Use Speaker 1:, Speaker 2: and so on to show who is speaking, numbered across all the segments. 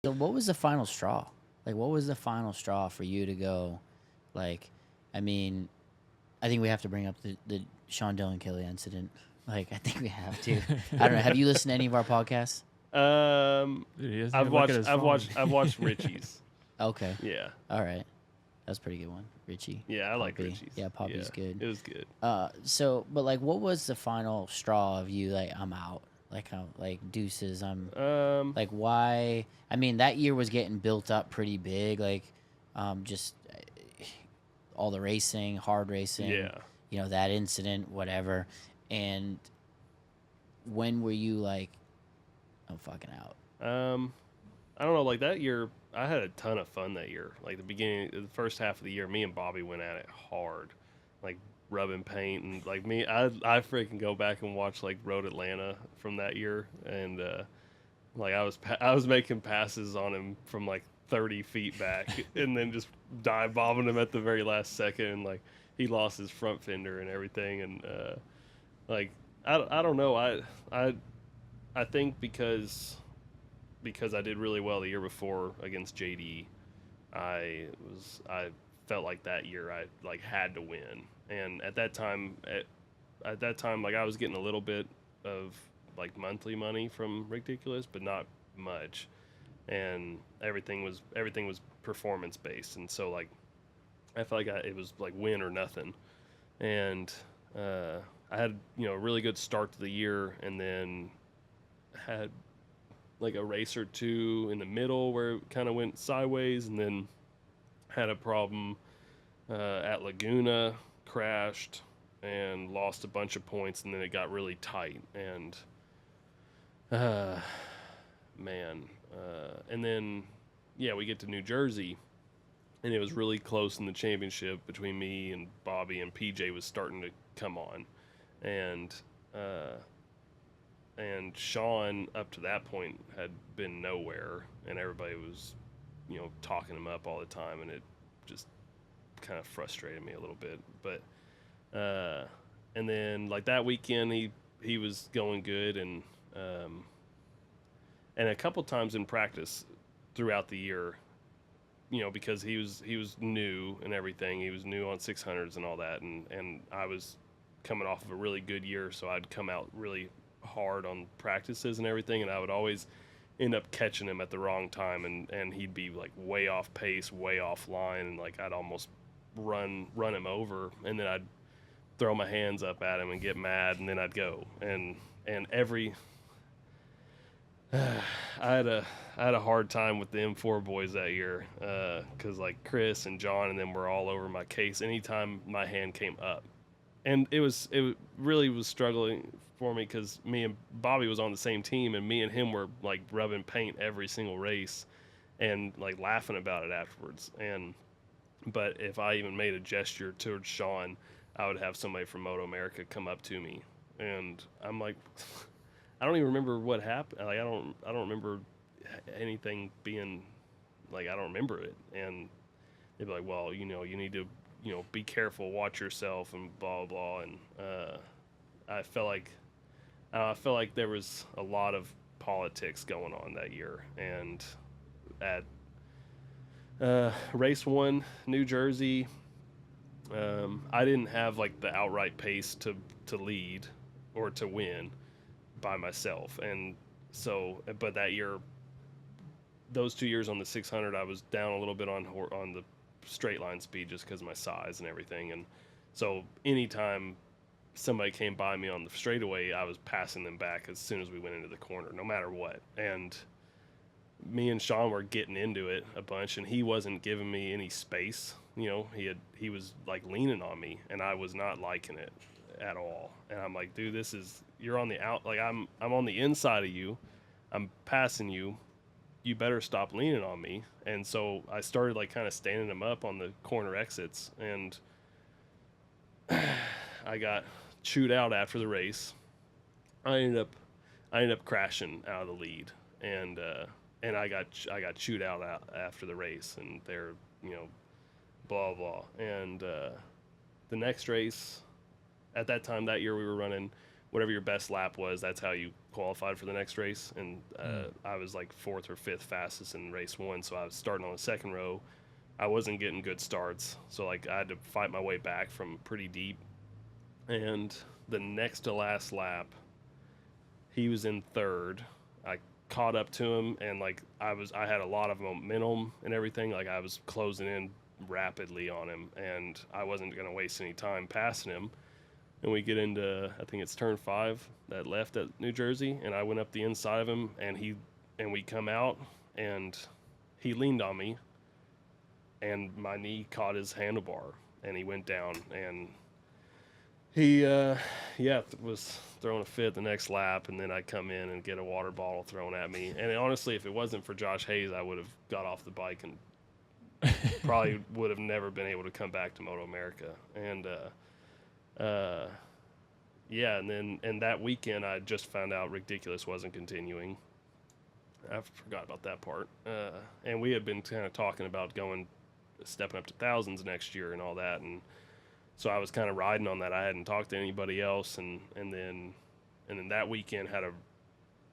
Speaker 1: So what was the final straw? Like, what was the final straw for you to go? Like, I mean, I think we have to bring up the Sean Dillon Kelly incident. Like, I think we have to. I don't know. Have you listened to any of our podcasts?
Speaker 2: Dude, he doesn't
Speaker 3: I've
Speaker 2: even look at
Speaker 3: watched
Speaker 2: his
Speaker 3: I've
Speaker 2: phone.
Speaker 3: watched I've watched Richie's.
Speaker 1: Okay.
Speaker 3: Yeah.
Speaker 1: All right. That's a pretty good one. Richie.
Speaker 3: Yeah, I like
Speaker 1: Poppy.
Speaker 3: Richie's.
Speaker 1: Yeah, Poppy's good.
Speaker 3: It was good.
Speaker 1: So, but like, what was the final straw of you? Like, I'm out. Like, I'm like deuces. I'm like, why? I mean, that year was getting built up pretty big. Like, just all the racing, hard racing.
Speaker 3: Yeah.
Speaker 1: You know, that incident, whatever. And when were you like, I'm fucking out?
Speaker 3: I don't know, like that year I had a ton of fun that year. Like the first half of the year, me and Bobby went at it hard. Like rubbing paint and like I freaking go back and watch like Road Atlanta from that year and like I was making passes on him from like 30 feet back and then just dive bombing him at the very last second and like he lost his front fender and everything and like I don't know I think because I did really well the year before against JD, I felt like that year I like had to win. And at that time like I was getting a little bit of like monthly money from Ridiculous, but not much. And everything was performance based. And so like I felt like it was like win or nothing. And I had, a really good start to the year and then had like a race or two in the middle where it kind of went sideways and then had a problem at Laguna, crashed and lost a bunch of points and then it got really tight and and then we get to New Jersey and it was really close in the championship between me and Bobby and PJ was starting to come on and Sean, up to that point, had been nowhere, and everybody was, talking him up all the time, and it just kind of frustrated me a little bit. But, and then like that weekend, he was going good, and a couple times in practice throughout the year, because he was new and everything. He was new on 600s and all that, and I was coming off of a really good year, so I'd come out really hard on practices and everything, and I would always end up catching him at the wrong time and he'd be like way off pace, way off line, and like I'd almost run him over and then I'd throw my hands up at him and get mad and then I'd go and every I had a hard time with the M4 boys that year because like Chris and John and them were all over my case anytime my hand came up. And it really was struggling for me because me and Bobby was on the same team, and me and him were like rubbing paint every single race, and like laughing about it afterwards. But if I even made a gesture towards Sean, I would have somebody from MotoAmerica come up to me, and I'm like, I don't even remember what happened. Like I don't remember anything being like I don't remember it, and they'd be like, well, you need to. Be careful, watch yourself, and blah blah. And I felt like there was a lot of politics going on that year. And at race 1, New Jersey, I didn't have like the outright pace to lead or to win by myself. And so, but that year, those 2 years on the 600, I was down a little bit on the straight line speed just because of my size and everything, and so anytime somebody came by me on the straightaway, I was passing them back as soon as we went into the corner, no matter what. And me and Sean were getting into it a bunch, and he wasn't giving me any space. He was like leaning on me, and I was not liking it at all. And I'm like, dude, you're on the out, like I'm on the inside of you, I'm passing you. You better stop leaning on me. And so I started like kind of standing him up on the corner exits, and I got chewed out after the race. I ended up crashing out of the lead, and I got chewed out after the race, and they're blah blah. And the next race, at that time that year we were running whatever your best lap was. That's how you qualified for the next race, and I was like 4th or 5th fastest in race 1, so I was starting on the second row. I wasn't getting good starts, so like I had to fight my way back from pretty deep. And the next to last lap, he was in 3rd. I caught up to him, and like I had a lot of momentum and everything. Like I was closing in rapidly on him, and I wasn't going to waste any time passing him. And we get into, I think it's turn 5, that left at New Jersey, and I went up the inside of him, and we come out, and he leaned on me, and my knee caught his handlebar, and he went down, and he was throwing a fit the next lap, and then I come in and get a water bottle thrown at me. And honestly, if it wasn't for Josh Hayes, I would have got off the bike and probably would have never been able to come back to MotoAmerica. And and that weekend I just found out Ridiculous wasn't continuing. I forgot about that part. And we had been kind of talking about stepping up to thousands next year and all that, and so I was kind of riding on that. I hadn't talked to anybody else, and then that weekend had a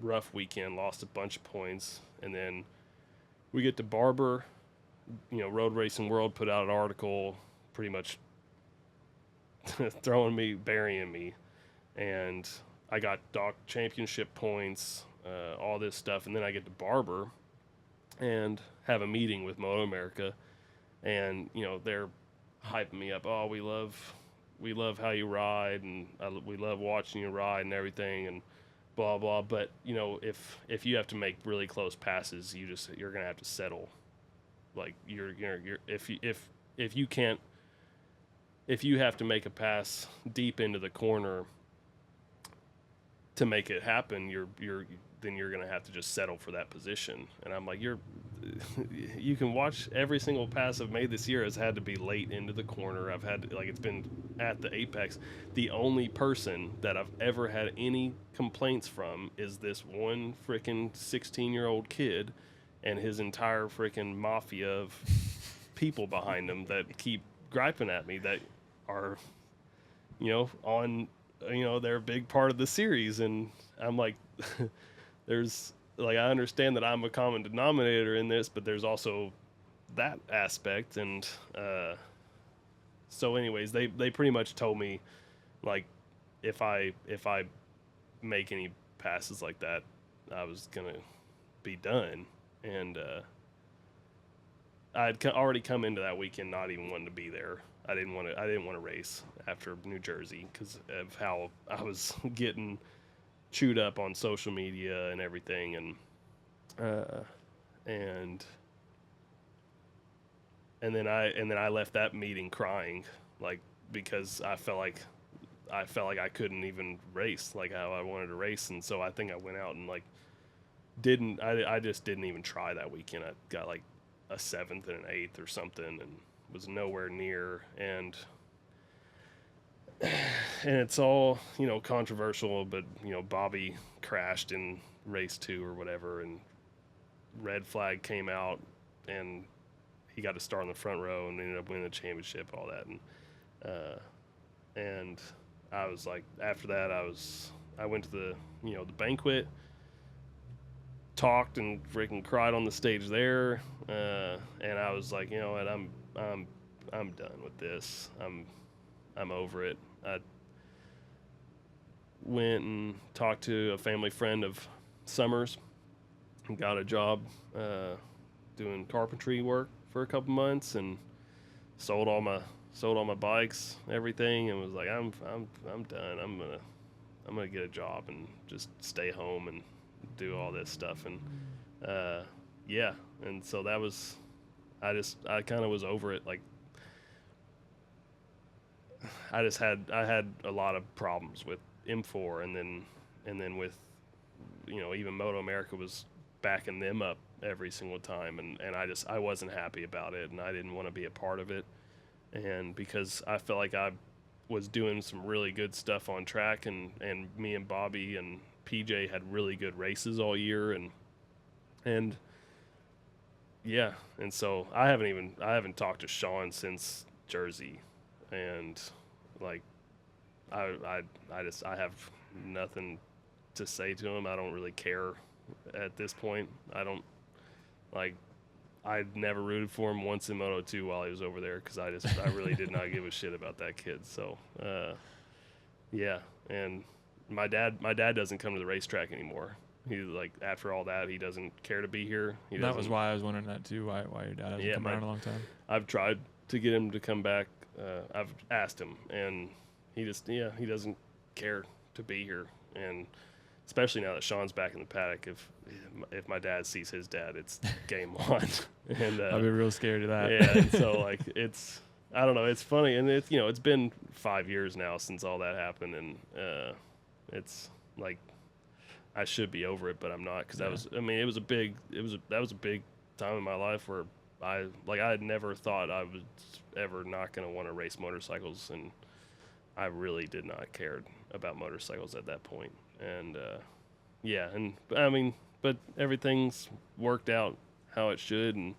Speaker 3: rough weekend, lost a bunch of points, and then we get to Barber. Road Racing World put out an article pretty much burying me, and I got Doc Championship points, all this stuff, and then I get to Barber and have a meeting with MotoAmerica, and they're hyping me up. Oh, we love how you ride, and we love watching you ride and everything, and blah blah. But if you have to make really close passes, you're gonna have to settle. Like if you have to make a pass deep into the corner to make it happen, then you're gonna have to just settle for that position. And I'm like, you can watch every single pass I've made this year has had to be late into the corner. I've had it's been at the apex. The only person that I've ever had any complaints from is this one freaking 16-year-old kid and his entire freaking mafia of people behind him that keep griping at me, that are they're a big part of the series. And I'm like, there's like, I understand that I'm a common denominator in this, but there's also that aspect. And so anyways, they pretty much told me, like, if I make any passes like that, I was gonna be done. And I'd already come into that weekend not even wanting to be there. I didn't want to race after New Jersey because of how I was getting chewed up on social media and everything, and then I left that meeting crying, like, because I felt like I couldn't even race like how I wanted to race. And so I think I went out and like I just didn't even try that weekend. I got like a 7th and an 8th or something, and was nowhere near. And it's all controversial, but Bobby crashed in race 2 or whatever, and red flag came out, and he got to start in the front row and ended up winning the championship, all that. And I was like, after that, I went to the the banquet, talked and freaking cried on the stage there, and I was like, what, I'm done with this. I'm over it. I went and talked to a family friend of Summers and got a job doing carpentry work for a couple months, and sold all my bikes, everything, and was like, I'm done. I'm gonna get a job and just stay home and do all this stuff. And and so that was, I kind of was over it. Like, I had a lot of problems with M4, and then with even MotoAmerica was backing them up every single time, and I wasn't happy about it, and I didn't want to be a part of it. And because I felt like I was doing some really good stuff on track, and me and Bobby and PJ had really good races all year, and so I haven't talked to Sean since Jersey, and like I have nothing to say to him. I don't really care at this point. I don't like. I never rooted for him once in Moto 2 while he was over there because I really did not give a shit about that kid. So, yeah. And my dad doesn't come to the racetrack anymore. He's like, after all that, he doesn't care to be here.
Speaker 2: That was why I was wondering that too. Why your dad hasn't come around a long time?
Speaker 3: I've tried to get him to come back. I've asked him, and he doesn't care to be here. And especially now that Sean's back in the paddock, if my dad sees his dad, it's game on. And
Speaker 2: I'll be real scared of that.
Speaker 3: Yeah, and so like I don't know, it's funny, and it's been 5 years now since all that happened, and it's like I should be over it, but I'm not, because that was a big time in my life where I had never thought I was ever not going to want to race motorcycles, and I really did not care about motorcycles at that point. And but everything's worked out how it should, and